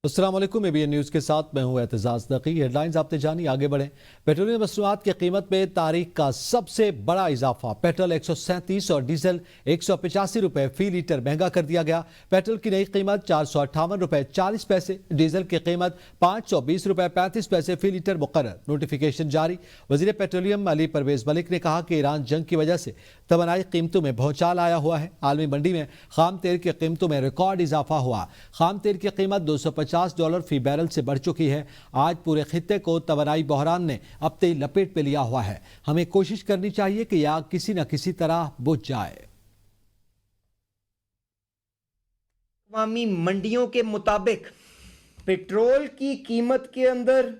अस्सलाम वालेकुम, ABN news के साथ मैं हूं एतजाज़ नकी। हेडलाइंस आपने जानी, आगे बढ़ें। पेट्रोलियम मसनूआत की कीमत में तारीख का सबसे बड़ा इजाफा। पेट्रोल 137 और डीजल 185 रुपए फी लीटर महंगा कर दिया गया। पेट्रोल की नई कीमत 458 रुपए 40 पैसे, डीजल की कीमत 520 रुपए 35 पैसे फी लीटर मुकर्रर। नोटिफिकेशन जारी। वजीर पेट्रोलियम अली परवेज मलिक ने कहा कि ईरान जंग की वजह से तवानाई कीमतों में भौचाल आया हुआ है। आलमी मंडी में खाम तेल की कीमतों में रिकॉर्ड इजाफा हुआ। खाम तेल की कीमत $250 फी बैरल से बढ़ चुकी है। आज पूरे खित्ते को तवानाई बहरान ने अपनी लपेट में लिया हुआ है। हमें कोशिश करनी चाहिए कि यह आग किसी न किसी तरह बुझ जाए। अवामी मंडियों के मुताबिक पेट्रोल की कीमत के अंदर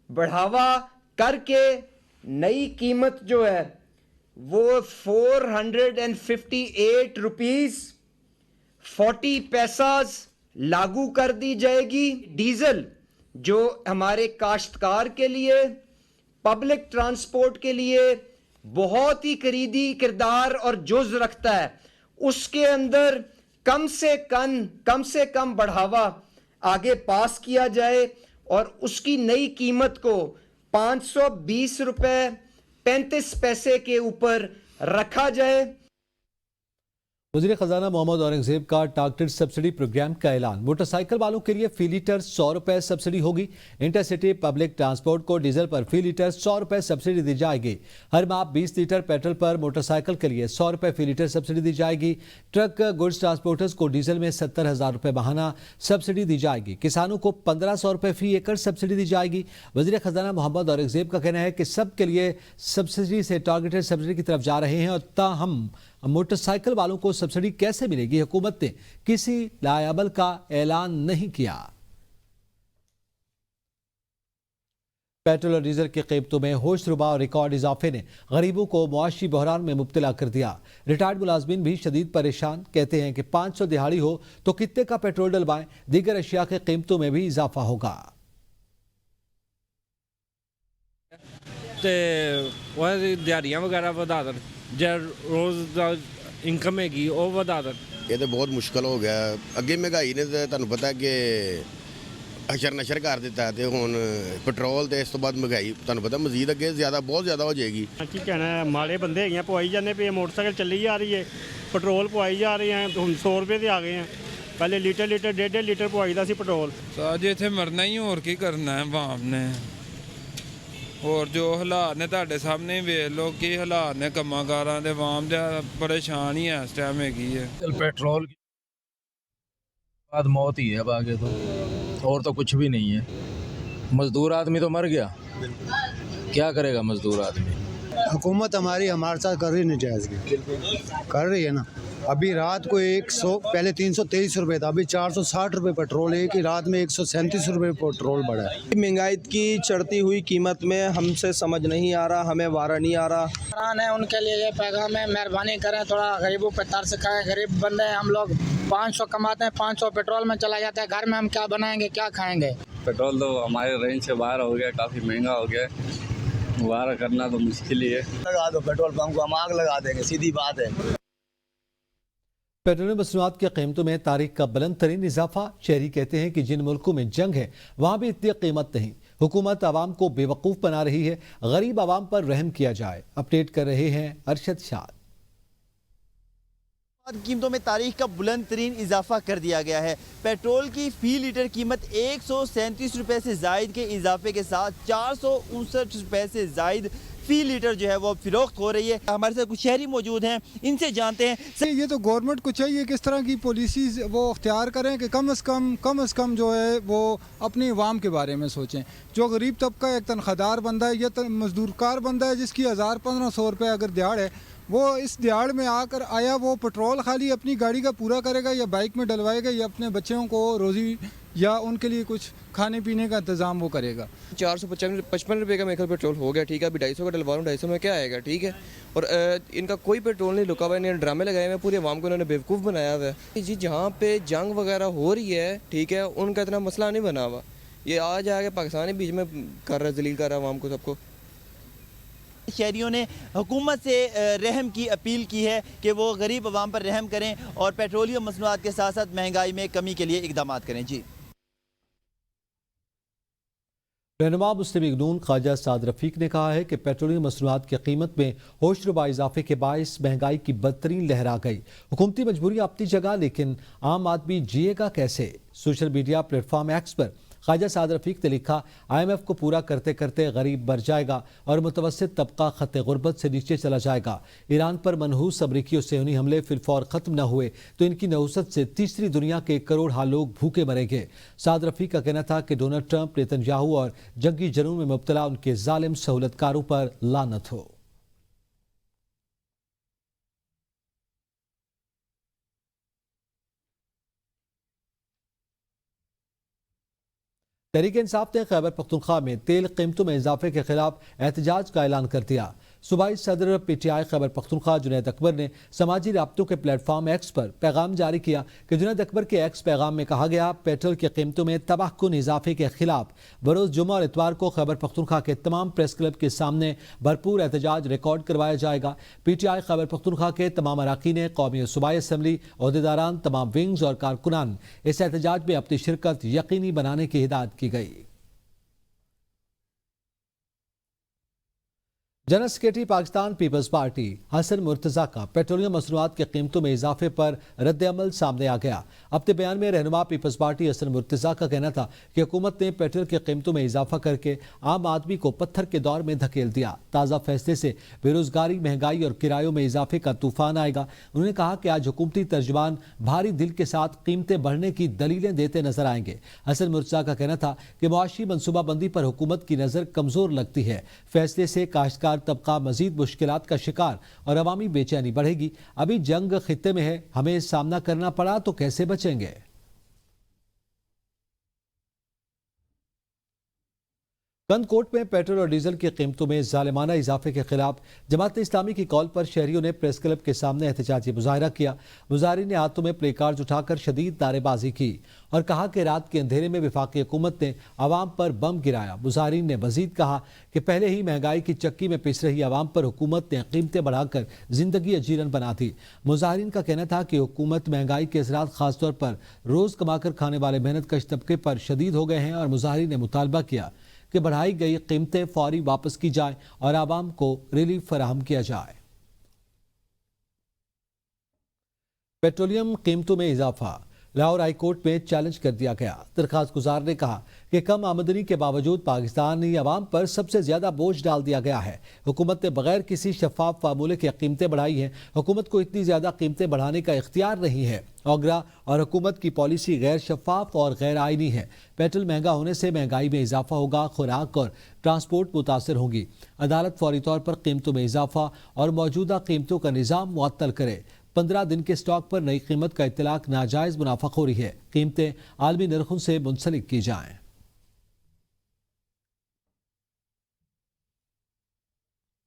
बढ़ावा करके नई कीमत जो है वो 458 रुपीज 40 पैसाज लागू कर दी जाएगी। डीजल जो हमारे काश्तकार के लिए, पब्लिक ट्रांसपोर्ट के लिए बहुत ही करीबी किरदार और जुज रखता है, उसके अंदर कम से कम बढ़ावा आगे पास किया जाए और उसकी नई कीमत को 520 रुपए 35 पैसे के ऊपर रखा जाए। वज़ीर ख़जाना मोहम्मद औरंगज़ेब का टारगेटेड सब्सिडी प्रोग्राम का ऐलान। मोटरसाइकिल वालों के लिए फी लीटर 100 रुपए सब्सिडी होगी। इंटरसिटी पब्लिक ट्रांसपोर्ट को डीजल पर फी लीटर 100 रुपए सब्सिडी दी जाएगी। हर माह 20 लीटर पेट्रोल पर मोटरसाइकिल के लिए 100 रुपए फी लीटर सब्सिडी दी जाएगी। ट्रक गुड्स ट्रांसपोर्टर्स को डीजल में 70,000 रुपए माहाना सब्सिडी दी जाएगी। किसानों को 1500 रुपए फी एकड़ सब्सिडी दी जाएगी। वज़ीर ख़जाना मोहम्मद औरंगज़ेब का कहना है कि सबके लिए सब्सिडी से टारगेटेड सब्सिडी की तरफ जा रहे हैं और ताहम मोटरसाइकिल वालों को सब्सिडी कैसे मिलेगी, हुकूमत ने किसी लायबल का ऐलान नहीं किया। पेट्रोल और डीजल की कीमतों में होशरुबा और रिकॉर्ड इजाफे ने गरीबों को मुआशी बहरान में मुब्तला कर दिया। रिटायर्ड मुलाजमीन भी शदीद परेशान। कहते हैं कि 500 दिहाड़ी हो तो कितने का पेट्रोल डलवाएं। दीगर अशिया की कीमतों में भी इजाफा होगा। दिहाड़ियां वगैरह ਵਧਾ ਦੇਣ ਜੇ ਰੋਜ਼ ਦਾ ਇਨਕਮ ਹੈਗੀ ਉਹ ਵਧਾ ਦੇਣ। ਇਹ ਤਾਂ ਬਹੁਤ ਮੁਸ਼ਕਲ ਹੋ ਗਿਆ। ਅੱਗੇ ਮਹਿੰਗਾਈ ਨੇ ਤਾਂ ਤੁਹਾਨੂੰ ਪਤਾ ਕਿ ਅਸ਼ਰ ਨਸ਼ਰ ਕਰ ਦਿੱਤਾ ਤੇ ਹੁਣ ਪੈਟਰੋਲ ਤੇ ਇਸ ਤੋਂ ਬਾਅਦ ਮਹਿੰਗਾਈ ਤੁਹਾਨੂੰ ਪਤਾ ਮਜ਼ੀਦ ਅੱਗੇ ਬਹੁਤ ਜ਼ਿਆਦਾ ਹੋ ਜਾਏਗੀ। ਕੀ ਕਹਿਣਾ, ਮਾੜੇ ਬੰਦੇ ਹੈਗੇ ਪਵਾਈ ਜਾਂਦੇ ਪਏ। ਮੋਟਰਸਾਈਕਲ ਚੱਲੀ ਜਾ ਰਹੀ ਹੈ, ਪੈਟਰੋਲ ਪਵਾਈ ਜਾ ਰਹੇ ਆ, ਹੁਣ 100 ਰੁਪਏ ਤੇ ਆ ਗਏ ਆ। ਪਹਿਲੇ ਲੀਟਰ 1.5 ਲੀਟਰ ਪਵਾਈਦਾ ਸੀ ਪੈਟਰੋਲ। ਸਾਜੇ ਇੱਥੇ ਮਰਨਾ ਹੀ, ਹੋਰ ਕੀ ਕਰਨਾ ਹੈ ਵਾਮ ਨੇ। और जो हालात ने ਤੁਹਾਡੇ सामने ਵੇਖ ਲੋ कि हालात ने ਕੰਮਾਂ ਕਾਰਾਂ ਦੇ ਆਵਾਮ ਦੇ परेशान ही है इस टाइम हैगी है। पेट्रोल की बाद मौत ही है, अब आगे तो और तो कुछ भी नहीं है। मजदूर आदमी तो मर गया, क्या करेगा मजदूर आदमी। हुकूमत हमारे साथ कर रही नहीं, जायज़ कर रही है ना। अभी रात को 100 पहले 323 रुपये था, अभी 460 रुपये पेट्रोल। एक ही रात में 137 रुपये पेट्रोल बढ़ा है। महंगाई की चढ़ती हुई कीमत में हमसे समझ नहीं आ रहा, हमें वारा नहीं आ रहा है। उनके लिए ये पैगाम है, मेहरबानी करें, थोड़ा गरीबों पर तरस खाएं। गरीब बंदे हैं हम लोग, 500 कमाते हैं, 500 पेट्रोल में चला जाता है। घर में हम क्या बनाएंगे, क्या खाएंगे। पेट्रोल तो हमारे रेंज से बाहर हो गया, काफ़ी महंगा हो गया। वारा करना तो मुश्किल ही है। लगा दो पेट्रोल पंप को, हम आग लगा देंगे, सीधी बात है। पेट्रोलियम मसनूआत की कीमतों में तारीख का बुलंद तरीन इजाफा। शहरी कहते हैं कि जिन मुल्कों में जंग है वहां भी इतनी कीमत नहीं। हुकूमत आवाम को बेवकूफ़ बना रही है, गरीब आवाम पर रहम किया जाए। अपडेट कर रहे हैं अरशद शाह। कीमतों में तारीख का बुलंद तरीन इजाफा कर दिया गया है। पेट्रोल की फी लीटर कीमत 137 रुपये से जायद के इजाफे के साथ 459 रुपये से जायद फी लीटर जो है वो फरोख्त हो रही है। हमारे साथ कुछ शहरी मौजूद हैं, इनसे जानते हैं। ये तो गवर्नमेंट को चाहिए किस तरह की पॉलिसीज़ वो अख्तियार करें कि कम से कम जो है वो अपनी अवाम के बारे में सोचें। जो गरीब तबका एक तनख्वाहदार बंदा है या मजदूरकार बंदा है जिसकी 1000-1500 रुपये अगर दिहाड़ है, वो इस दिहाड़ में आकर आया वो पेट्रोल खाली अपनी गाड़ी का पूरा करेगा या बाइक में डलवाएगा या अपने बच्चों को रोज़ी या उनके लिए कुछ खाने पीने का इंतज़ाम वो करेगा। 455 रुपये का मेरे ख्याल पेट्रोल हो गया, ठीक है। अभी 250 का डलवा रहा हूँ, 250 में क्या आएगा, ठीक है। और इनका कोई पेट्रोल नहीं रुका हुआ है, इन्होंने ड्रामे लगाए हुए पूरी आवाम को, इन्होंने बेवकूफ़ बनाया हुआ है जी। जहाँ पे जंग वगैरह हो रही है, ठीक है, उनका इतना मसला नहीं बना हुआ। ये आज आके पाकिस्तान बीच में कर रहा है, जलील कर रहा है आवाम को, सबको। शहरियों ने हुकूमत से रहम की अपील की है कि वो गरीब आवाम पर रहम करें और पेट्रोलियम मसनूआत के साथ साथ महंगाई में कमी के लिए इकदाम करें। जी। रहनुमा मुस्लिम लीग नून ख्वाजा साद रफीक ने कहा है कि पेट्रोलियम मसनूआत की कीमत में होशरुबा इजाफे के बायस महंगाई की बदतरीन लहर आ गई। हुकूमती मजबूरी अपनी जगह, लेकिन आम आदमी जिएगा कैसे? सोशल मीडिया प्लेटफॉर्म एक्स पर ख्वाजा साद रफीक ने लिखा, IMF को पूरा करते करते गरीब मर जाएगा और मुतवस्सित तबका खत्ते गुर्बत से नीचे चला जाएगा। ईरान पर मनहूस अमरीकी और सेहूनी हमले फिलफौर खत्म न हुए तो इनकी नहुसत से तीसरी दुनिया के 1 करोड़ लोग भूखे मरेंगे। साद रफीक का कहना था कि डोनाल्ड ट्रंप, नेतन्याहू और जंगी जुनून में मुब्तला उनके जालिम सहूलतकारों पर लानत हो। तहरीक इंसाफ ने खैबर पख्तूनख्वा में तेल कीमतों में इजाफे के खिलाफ एहतजाज का ऐलान कर दिया। सूबाई सदर PTI खैबर पख्तूनख्वा जुनैद अकबर ने समाजी राब्तों के प्लेटफॉर्म एक्स पर पैगाम जारी किया कि जुनैद अकबर के एक्स पैगाम में कहा गया, पेट्रोल की कीमतों में तबाहकुन इजाफे के खिलाफ बरोज़ जुम्मा और इतवार को खैबर पख्तूनख्वा के तमाम प्रेस क्लब के सामने भरपूर एहतजाज रिकॉर्ड करवाया जाएगा। PTI खैबर पख्तूनख्वा के तमाम अराकीन कौमी और सूबाई असम्बली, ओहदेदारान, तमाम विंग्स और कारकुनान इस एहतजाज में अपनी शिरकत यकीनी बनाने की हिदायत की गई। जनरल सेक्रेटरी पाकिस्तान पीपल्स पार्टी हसन मुर्तज़ा का पेट्रोलियम मसनूआत की कीमतों में इजाफे पर रद्द-ए-अमल सामने आ गया। अपने बयान में रहनुमा पीपल्स पार्टी हसन मुर्तज़ा का कहना था कि हुकूमत ने पेट्रोल की कीमतों में इजाफा करके आम आदमी को पत्थर के दौर में धकेल दिया। ताज़ा फैसले से बेरोजगारी, महंगाई और किरायों में इजाफे का तूफान आएगा। उन्होंने कहा कि आज हुकूमती तर्जुमान भारी दिल के साथ कीमतें बढ़ने की दलीलें देते नजर आएंगे। हसन मुर्तज़ा का कहना था कि मुआशी मनसूबाबंदी पर हुकूमत की नजर कमजोर लगती है। फैसले से काश्तकार तबका मजीद मुश्किलात का शिकार और अवामी बेचैनी बढ़ेगी। अभी जंग खित्ते में है, हमें सामना करना पड़ा तो कैसे बचेंगे? कंदकोट में पेट्रोल और डीजल की कीमतों में जालिमाना इजाफे के खिलाफ जमात इस्लामी की कॉल पर शहरियों ने प्रेस क्लब के सामने एहतजाजी मुजाहरा किया। मुजाहिरीन ने हाथों में प्ले कार्ड उठाकर शदीद नारेबाजी की और कहा कि रात के अंधेरे में वफाकी हुकूमत ने आवाम पर बम गिराया। मुजाहिरीन ने मजीद कहा कि पहले ही महंगाई की चक्की में पिस रही आवाम पर हुकूमत ने कीमतें बढ़ाकर जिंदगी अजीरन बना दी। मुजाहिरीन का कहना था कि हुकूमत महंगाई के असरात खासतौर पर रोज कमाकर खाने वाले मेहनत कश तबके पर शदीद हो गए हैं और मुजाहिरीन ने मुतालबा किया कि बढ़ाई गई कीमतें फौरी वापस की जाए और आवाम को रिलीफ फराहम किया जाए। पेट्रोलियम कीमतों में इजाफा लाहौर हाई कोर्ट में चैलेंज कर दिया गया। दरखास्त गुजार ने कहा कि कम आमदनी के बावजूद पाकिस्तानी अवाम पर सबसे ज्यादा बोझ डाल दिया गया है। हुकूमत ने बगैर किसी शफाफ फार्मूले के कीमतें बढ़ाई हैं। हुकूमत को इतनी ज्यादा कीमतें बढ़ाने का इख्तियार नहीं है। ओगरा और हुकूमत की पॉलिसी गैर शफाफ और गैर आईनी है। पेट्रोल महंगा होने से महंगाई में इजाफा होगा, खुराक और ट्रांसपोर्ट मुतासर होगी। अदालत फौरी तौर पर कीमतों में इजाफा और मौजूदा कीमतों का निज़ाम मुअत्तल करे। 15 दिन के स्टॉक पर नई कीमत का इत्तलाक नाजायज मुनाफाखोरी है। कीमतें आलमी नरखों से मुंसलिक की जाएं।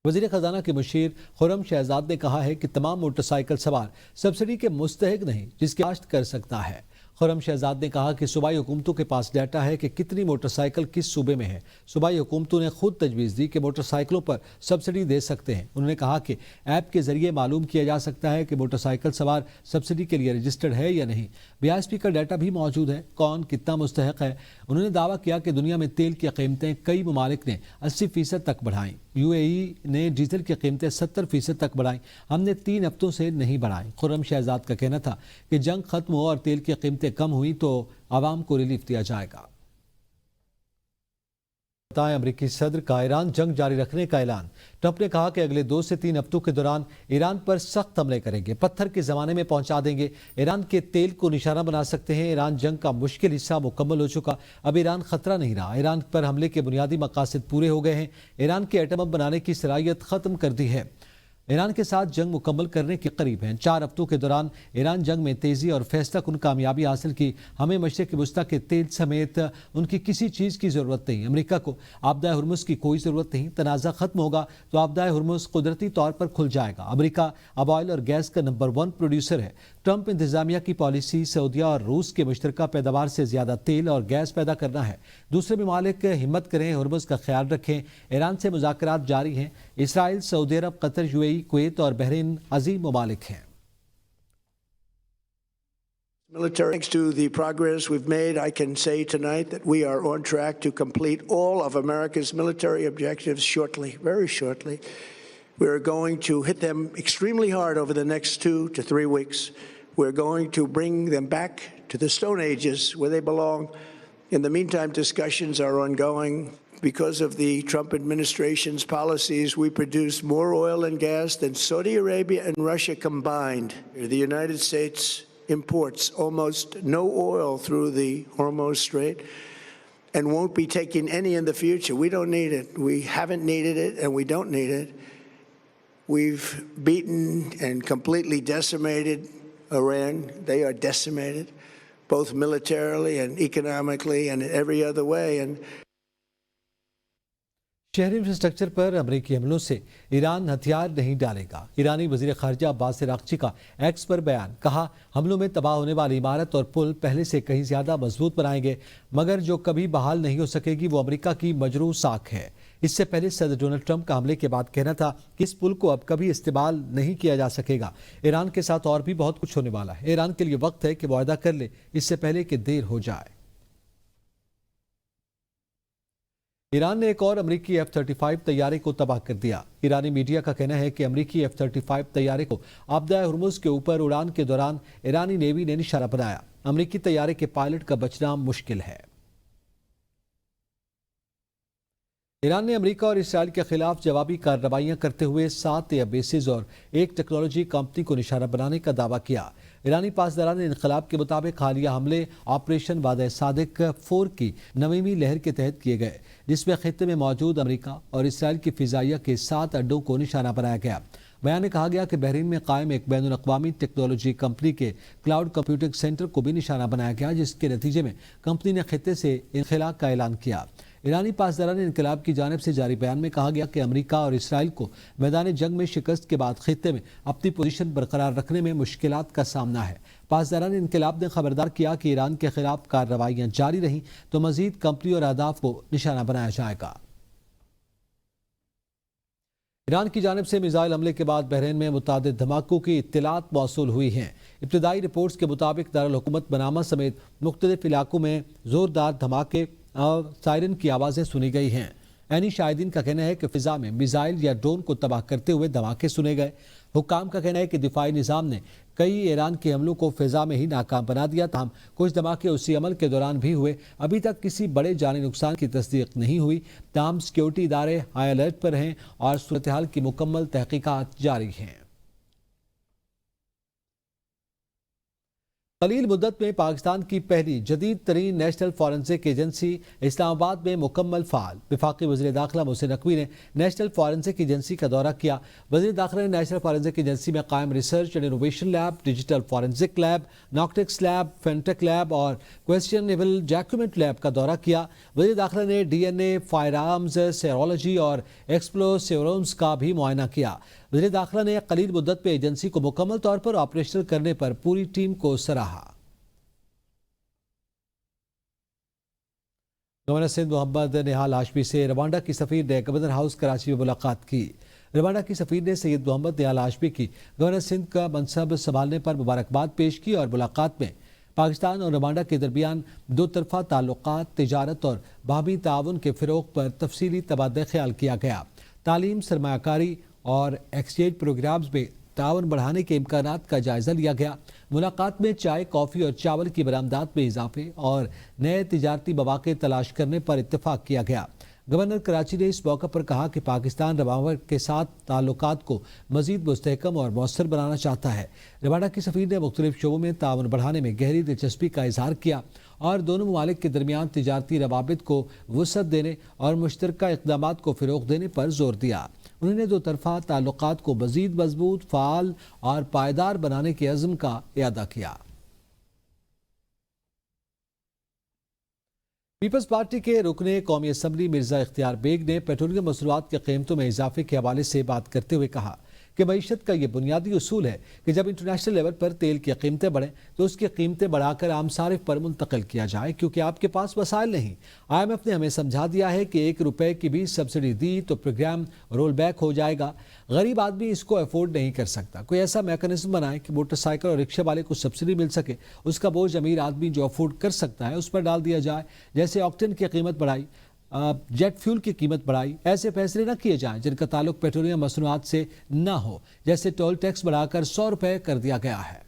वज़ीर ख़जाना के मुशीर खुर्रम शहजाद ने कहा है कि तमाम मोटरसाइकिल सवार सब्सिडी के मुस्तहिक नहीं, जिसकी काश्त कर सकता है। खुर्रम शहजाद ने कहा कि सूबाई हुकूमतों के पास डाटा है कि कितनी मोटरसाइकिल किस सूबे में है। सूबाई हुकूमतों ने खुद तजवीज़ दी कि मोटरसाइकिलों पर सब्सिडी दे सकते हैं। उन्होंने कहा कि ऐप के जरिए मालूम किया जा सकता है कि मोटरसाइकिल सवार सब्सिडी के लिए रजिस्टर्ड है या नहीं। BISP का डाटा भी मौजूद है, कौन कितना मुस्तहिक है। उन्होंने दावा किया कि दुनिया में तेल की कीमतें कई ममालिक ने 80% तक बढ़ाई। UAE ने डीजल की कीमतें 70% तक बढ़ाई, हमने 3 हफ्तों से नहीं बढ़ाई। खुर्रम शहजाद का कहना था कि जंग खत्म हो और तेल की कीमतें कम हुई तो आवाम को रिलीफ दिया जाएगा। बताएं अमरीकी सदर का ईरान जंग जारी रखने का ऐलान। ट्रंप ने कहा कि अगले 2 से 3 हफ्तों के दौरान ईरान पर सख्त हमले करेंगे, पत्थर के जमाने में पहुंचा देंगे, ईरान के तेल को निशाना बना सकते हैं। ईरान जंग का मुश्किल हिस्सा मुकम्मल हो चुका, अब ईरान खतरा नहीं रहा। ईरान पर हमले के बुनियादी मकासद पूरे हो गए हैं। ईरान की एटम बम बनाने की सलाहियत खत्म कर दी है। ईरान के साथ जंग मुकम्मल करने के करीब हैं। 4 हफ्तों के दौरान ईरान जंग में तेजी और फैसला कुन कामयाबी हासिल की। हमें मशरिक़ वस्ता के तेल समेत उनकी किसी चीज़ की ज़रूरत नहीं। अमेरिका को आबदाए हुर्मुज़ की कोई ज़रूरत नहीं। तनाज़ा ख़त्म होगा तो आबदाए हुर्मुज़ कुदरती तौर पर खुल जाएगा। अमेरिका अब ऑयल और गैस का नंबर 1 प्रोड्यूसर है। ट्रंप इंतजामिया की पॉलिसी सऊदिया और रूस के मुश्तरका पैदावार से ज़्यादा तेल और गैस पैदा करना है। दूसरे ममालिक हिम्मत करें, हुर्मुज़ का ख्याल रखें। ईरान से मुज़ाकरात जारी हैं। इसराइल, सऊदी अरब, कतर, UAE, कुवैत और बहरीन अजीम ममालिक हैं। Military, thanks to the progress we've made, I can say tonight that we are on track to complete all of America's military objectives shortly, very shortly. We are going to hit them extremely hard over the next 2 to 3 weeks. We're going to bring them back to the Stone Ages where they belong. In the meantime, discussions are ongoing. Because of the Trump administration's policies, we produce more oil and gas than Saudi Arabia and Russia combined. The United States imports almost no oil through the Hormuz Strait and won't be taking any in the future. We don't need it. We haven't needed it, and we don't need it. We've beaten and completely decimated Iran. They are decimated, both militarily and economically and in every other way. And शहरी infrastructure पर अमेरिकी हमलों से Iran हथियार नहीं डालेगा। ईरानी वजीर खारजा Abbas Araghchi का एक्स पर बयान, कहा हमलों में तबाह होने वाली इमारत और पुल पहले से कहीं ज्यादा मजबूत बनाएंगे, मगर जो कभी बहाल नहीं हो सकेगी वो अमेरिका की मजरूह साख है। इससे पहले सदर डोनाल्ड ट्रंप का हमले के बाद कहना था कि इस पुल को अब कभी इस्तेमाल नहीं किया जा सकेगा। ईरान के साथ और भी बहुत कुछ होने वाला है। ईरान के लिए वक्त है कि वायदा कर ले, इससे पहले कि देर हो जाए। ईरान ने एक और अमेरिकी F-35 तैयारे को तबाह कर दिया। ईरानी मीडिया का कहना है कि अमेरिकी F-35 तैयारे को आपदा हुर्मुज के ऊपर उड़ान के दौरान ईरानी नेवी ने निशाना बनाया। अमेरिकी तैयारे के पायलट का बचना मुश्किल है। ईरान ने अमेरिका और इसराइल के खिलाफ जवाबी कार्रवाइयां करते हुए 7 एयर बेसेस और एक टेक्नोलॉजी कंपनी को निशाना बनाने का दावा किया। ईरानी पासदारान इनकलाब के मुताबिक हालिया हमले ऑपरेशन वादा सादिक 4 की नवीं लहर के तहत किए गए, जिसमें खित्ते में मौजूद अमेरिका और इसराइल की फिजाइया के 7 अड्डों को निशाना बनाया गया। बयान में कहा गया कि बहरीन में कायम एक बैनुल अक़वामी टेक्नोलॉजी कंपनी के क्लाउड कंप्यूटिंग सेंटर को भी निशाना बनाया गया, जिसके नतीजे में कंपनी ने खित्ते से इनखिला का ऐलान किया। ईरानी पासदारान इनकलाब की जानिब से जारी बयान में कहा गया कि अमेरिका और इसराइल को मैदान जंग में शिकस्त के बाद खित्ते में अपनी पोजीशन बरकरार रखने में मुश्किलात का सामना है। पासदारान इनकलाब ने खबरदार किया कि ईरान के खिलाफ कार्रवाइयां जारी रहीं तो मजीद कंपनी और अहदाफ को निशाना बनाया जाएगा। ईरान की जानिब से मिसाइल हमले के बाद बहरीन में मुतादिद धमाकों की इत्तलात मौसूल हुई हैं। इब्तदाई रिपोर्ट्स के मुताबिक दारुल हुकूमत मनामा समेत मुख्तलिफ इलाकों में जोरदार धमाके और सायरन की आवाज़ें सुनी गई हैं। ऐनी शाहिदीन का कहना है कि फिजा में मिसाइल या ड्रोन को तबाह करते हुए धमाके सुने गए। हुक्काम का कहना है कि दिफाई निज़ाम ने कई ईरान के हमलों को फिजा में ही नाकाम बना दिया, ताहम कुछ धमाके उसी अमल के दौरान भी हुए। अभी तक किसी बड़े जानी नुकसान की तस्दीक नहीं हुई। ताहम सिक्योरिटी इदारे हाई अलर्ट पर हैं और सूरत हाल की मुकम्मल तहकीकात जारी हैं। कलील मुद्दत में पाकिस्तान की पहली जदीद तरीन नेशनल फॉरेंसिक एजेंसी इस्लामाबाद में मुकम्मल फ़ाल। वफाकी वज़ीर दाखिला मोहसिन नकवी ने नेशनल फॉरेंसिक एजेंसी का दौरा किया। वज़ीर दाखिला ने नेशनल फॉरेंसिक एजेंसी में कायम research and innovation lab, digital forensic lab, narcotics lab, फेंटेक लैब और क्वेश्चनेबल डॉक्यूमेंट लैब का दौरा किया। वज़ीर दाखिला ने DNA, फायर आर्म्स, सेरोलॉजी और एक्सप्लोसिव्स का भी मुआयना किया। वज़ीर दाखिला ने कलील मुद्दत में एजेंसी को मुकम्मल तौर पर ऑपरेशनल करने पर पूरी टीम को सराहा। गवर्नर सिंध मोहम्मद निहाल हाशमी से रवांडा की सफीर ने गवर्नर हाउस कराची में मुलाकात की। रवांडा की सफीर ने सैयद मोहम्मद निहाल हाशमी की गवर्नर सिंध का मनसब संभालने पर मुबारकबाद पेश की और मुलाकात में पाकिस्तान और रवांडा के दरमियान दो तरफा ताल्लुकात, तिजारत और बाहमी ताउन के फ़रोग पर तफसीली तबादला ख्याल किया गया। तालीम, सरमायाकारी और एक्सचेंज प्रोग्राम्स में ताउन बढ़ाने के इम्कानात का जायजा लिया गया। मुलाकात में चाय, कॉफ़ी और चावल की बरामदात में इजाफे और नए तिजारती मौके तलाश करने पर इत्तेफाक किया गया। गवर्नर कराची ने इस मौके पर कहा कि पाकिस्तान रवांडा के साथ ताल्लुकात को मजीद मुस्तहकम और मौसर बनाना चाहता है। रवांडा की सफीर ने मुख्तलिफ शोबों में ताउन बढ़ाने में गहरी दिलचस्पी का इजहार किया और दोनों ममालिक के दरमियान तिजारती रवाबित को वसअत देने और मुश्तरका इक़दामात को फ़रोग़ देने पर जोर दिया। उन्होंने दो तरफा ताल्लुकात को मजीद मजबूत, फ़ाल और पायदार बनाने के अज़्म का इयादा किया। पीपल्स पार्टी के रुकने कौमी असम्बली मिर्ज़ा इख्तियार बेग ने पेट्रोलियम मसनूआत की कीमतों में इजाफे के हवाले से बात करते हुए कहा कि मईशत का ये बुनियादी उसूल है कि जब इंटरनेशनल लेवल पर तेल की कीमतें बढ़ें तो उसकी कीमतें बढ़ाकर आम सारिफ पर मुंतकिल किया जाए, क्योंकि आपके पास वसाइल नहीं। IMF ने हमें समझा दिया है कि 1 रुपए की भी सब्सिडी दी तो प्रोग्राम रोल बैक हो जाएगा। गरीब आदमी इसको अफोर्ड नहीं कर सकता। कोई ऐसा मैकेनिज्म बनाए कि मोटरसाइकिल और रिक्शा वाले को सब्सिडी मिल सके, उसका बोझ अमीर आदमी जो अफोर्ड कर सकता है उस पर डाल दिया जाए। जैसे ऑक्टेन की कीमत बढ़ाई, जेट फ्यूल की कीमत बढ़ाई, ऐसे फैसले न किए जाएं जिनका ताल्लुक पेट्रोलियम मसनूआत से न हो। जैसे टोल टैक्स बढ़ाकर 100 रुपए कर दिया गया है।